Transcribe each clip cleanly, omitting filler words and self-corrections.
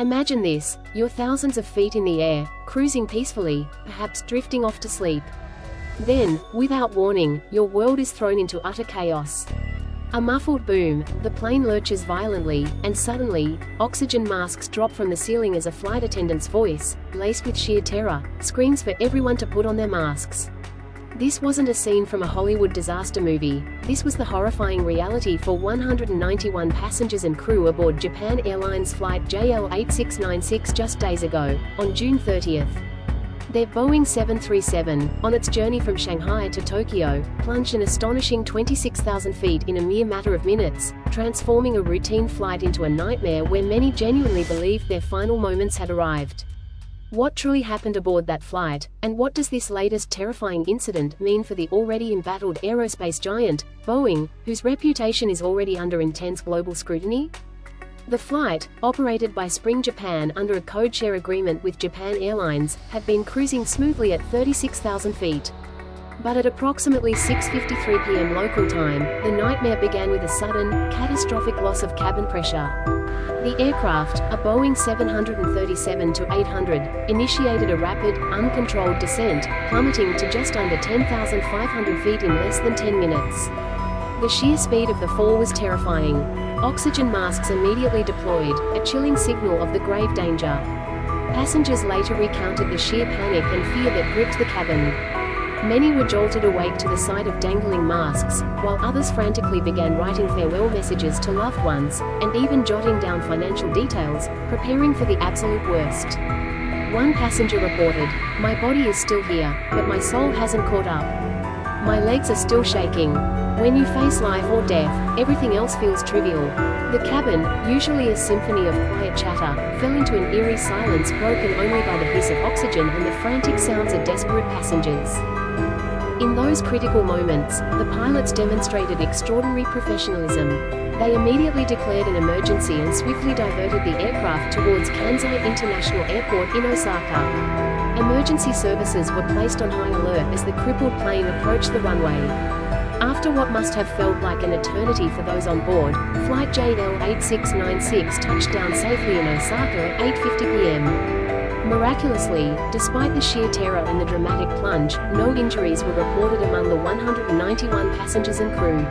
Imagine this: you're thousands of feet in the air, cruising peacefully, perhaps drifting off to sleep. Then, without warning, your world is thrown into utter chaos. A muffled boom, the plane lurches violently, and suddenly, oxygen masks drop from the ceiling as a flight attendant's voice, laced with sheer terror, screams for everyone to put on their masks. This wasn't a scene from a Hollywood disaster movie. This was the horrifying reality for 191 passengers and crew aboard Japan Airlines flight JL8696 just days ago, on June 30th. Their Boeing 737, on its journey from Shanghai to Tokyo, plunged an astonishing 26,000 feet in a mere matter of minutes, transforming a routine flight into a nightmare where many genuinely believed their final moments had arrived. What truly happened aboard that flight, and what does this latest terrifying incident mean for the already embattled aerospace giant, Boeing, whose reputation is already under intense global scrutiny? The flight, operated by Spring Japan under a codeshare agreement with Japan Airlines, had been cruising smoothly at 36,000 feet. But at approximately 6:53 p.m. local time, the nightmare began with a sudden, catastrophic loss of cabin pressure. The aircraft, a Boeing 737-800, initiated a rapid, uncontrolled descent, plummeting to just under 10,500 feet in less than 10 minutes. The sheer speed of the fall was terrifying. Oxygen masks immediately deployed, a chilling signal of the grave danger. Passengers later recounted the sheer panic and fear that gripped the cabin. Many were jolted awake to the sight of dangling masks, while others frantically began writing farewell messages to loved ones, and even jotting down financial details, preparing for the absolute worst. One passenger reported, "My body is still here, but my soul hasn't caught up. My legs are still shaking." When you face life or death, everything else feels trivial. The cabin, usually a symphony of quiet chatter, fell into an eerie silence broken only by the hiss of oxygen and the frantic sounds of desperate passengers. In those critical moments, the pilots demonstrated extraordinary professionalism. They immediately declared an emergency and swiftly diverted the aircraft towards Kansai International Airport in Osaka. Emergency services were placed on high alert as the crippled plane approached the runway. After what must have felt like an eternity for those on board, flight JL8696 touched down safely in Osaka at 8:50 p.m. Miraculously, despite the sheer terror and the dramatic plunge, no injuries were reported among the 191 passengers and crew.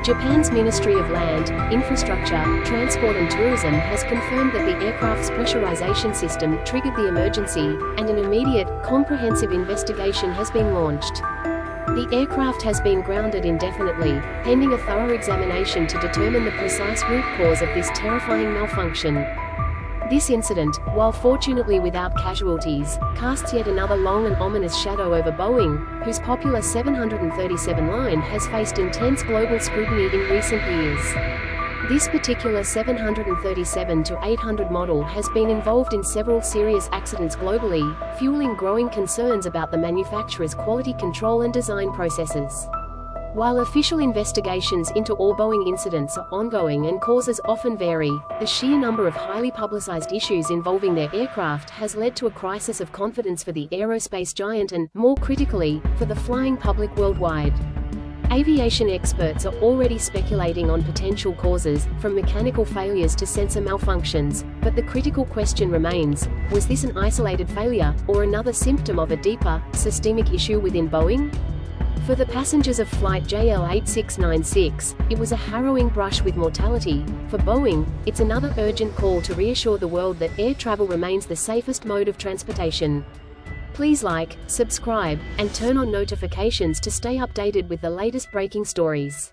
Japan's Ministry of Land, Infrastructure, Transport and Tourism has confirmed that the aircraft's pressurization system triggered the emergency, and an immediate, comprehensive investigation has been launched. The aircraft has been grounded indefinitely, pending a thorough examination to determine the precise root cause of this terrifying malfunction. This incident, while fortunately without casualties, casts yet another long and ominous shadow over Boeing, whose popular 737 line has faced intense global scrutiny in recent years. This particular 737-800 model has been involved in several serious accidents globally, fueling growing concerns about the manufacturer's quality control and design processes. While official investigations into all Boeing incidents are ongoing and causes often vary, the sheer number of highly publicized issues involving their aircraft has led to a crisis of confidence for the aerospace giant and, more critically, for the flying public worldwide. Aviation experts are already speculating on potential causes, from mechanical failures to sensor malfunctions, but the critical question remains: was this an isolated failure, or another symptom of a deeper, systemic issue within Boeing? For the passengers of flight JL8696, it was a harrowing brush with mortality. For Boeing, it's another urgent call to reassure the world that air travel remains the safest mode of transportation. Please like, subscribe, and turn on notifications to stay updated with the latest breaking stories.